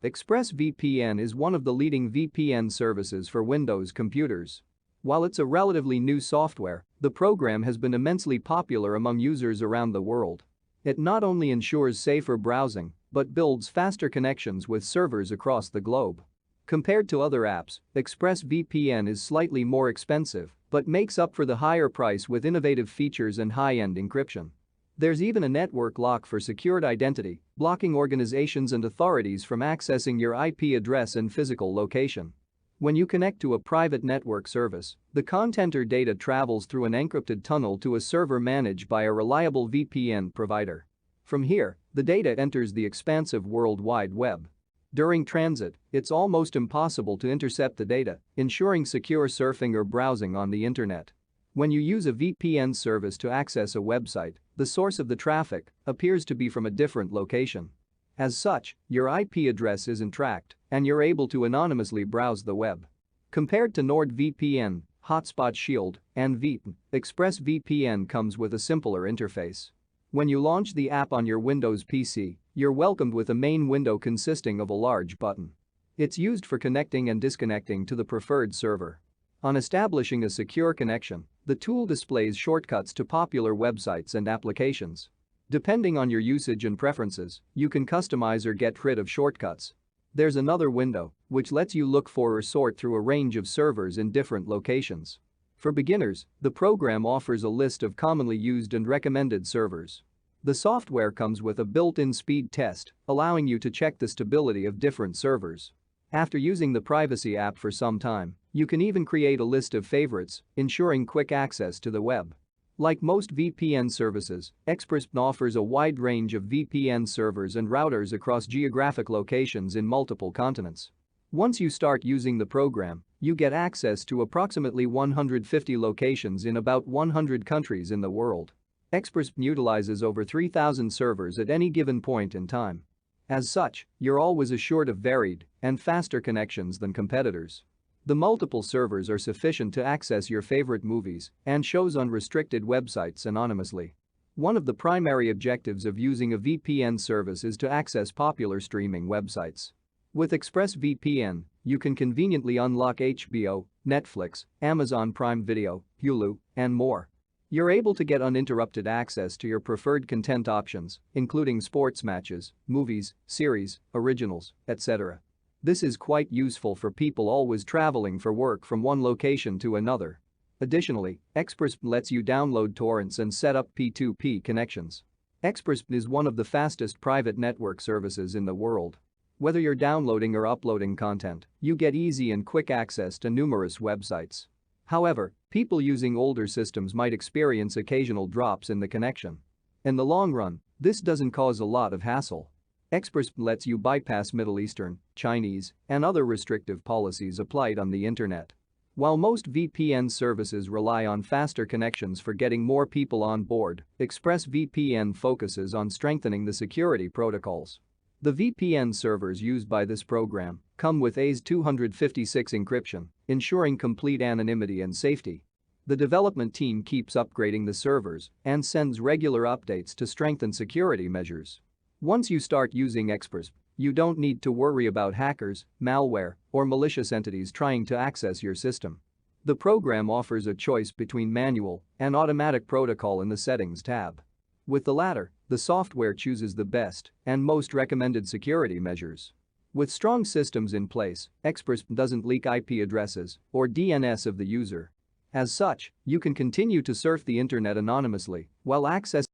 Expressvpn is one of the leading VPN services for Windows computers. While it's a relatively new software, the program has been immensely popular among users around the world. It not only ensures safer browsing, but builds faster connections with servers across the globe. Compared to other apps, Expressvpn is slightly more expensive, but makes up for the higher price with innovative features and high-end encryption. There's even a network lock for secured identity, blocking organizations and authorities from accessing your IP address and physical location. When you connect to a private network service, the content or data travels through an encrypted tunnel to a server managed by a reliable VPN provider. From here, the data enters the expansive World Wide Web. During transit, it's almost impossible to intercept the data, ensuring secure surfing or browsing on the internet. When you use a VPN service to access a website, the source of the traffic appears to be from a different location. As such, your IP address isn't tracked, and you're able to anonymously browse the web. Compared to NordVPN, Hotspot Shield, and VPN, Expressvpn comes with a simpler interface. When you launch the app on your Windows PC, you're welcomed with a main window consisting of a large button. It's used for connecting and disconnecting to the preferred server. On establishing a secure connection, the tool displays shortcuts to popular websites and applications. Depending on your usage and preferences, you can customize or get rid of shortcuts. There's another window, which lets you look for or sort through a range of servers in different locations. For beginners, the program offers a list of commonly used and recommended servers. The software comes with a built-in speed test, allowing you to check the stability of different servers. After using the privacy app for some time, you can even create a list of favorites, ensuring quick access to the web. Like most VPN services, Expressvpn offers a wide range of VPN servers and routers across geographic locations in multiple continents. Once you start using the program, you get access to approximately 150 locations in about 100 countries in the world. Expressvpn utilizes over 3,000 servers at any given point in time. As such, you're always assured of varied and faster connections than competitors. The multiple servers are sufficient to access your favorite movies and shows on restricted websites anonymously. One of the primary objectives of using a VPN service is to access popular streaming websites. With Expressvpn, you can conveniently unlock HBO, Netflix, Amazon Prime Video, Hulu, and more. You're able to get uninterrupted access to your preferred content options, including sports matches, movies, series, originals, etc. This is quite useful for people always traveling for work from one location to another. Additionally, Expressvpn lets you download torrents and set up P2P connections. Expressvpn is one of the fastest private network services in the world. Whether you're downloading or uploading content, you get easy and quick access to numerous websites. However, people using older systems might experience occasional drops in the connection. In the long run, this doesn't cause a lot of hassle. Expressvpn lets you bypass Middle Eastern, Chinese, and other restrictive policies applied on the internet. While most VPN services rely on faster connections for getting more people on board, Expressvpn focuses on strengthening the security protocols. The VPN servers used by this program come with AES-256 encryption, ensuring complete anonymity and safety. The development team keeps upgrading the servers and sends regular updates to strengthen security measures. Once you start using Expressvpn, you don't need to worry about hackers, malware, or malicious entities trying to access your system. The program offers a choice between manual and automatic protocol in the Settings tab. With the latter, the software chooses the best and most recommended security measures. With strong systems in place, Expressvpn doesn't leak IP addresses or DNS of the user. As such, you can continue to surf the internet anonymously while accessing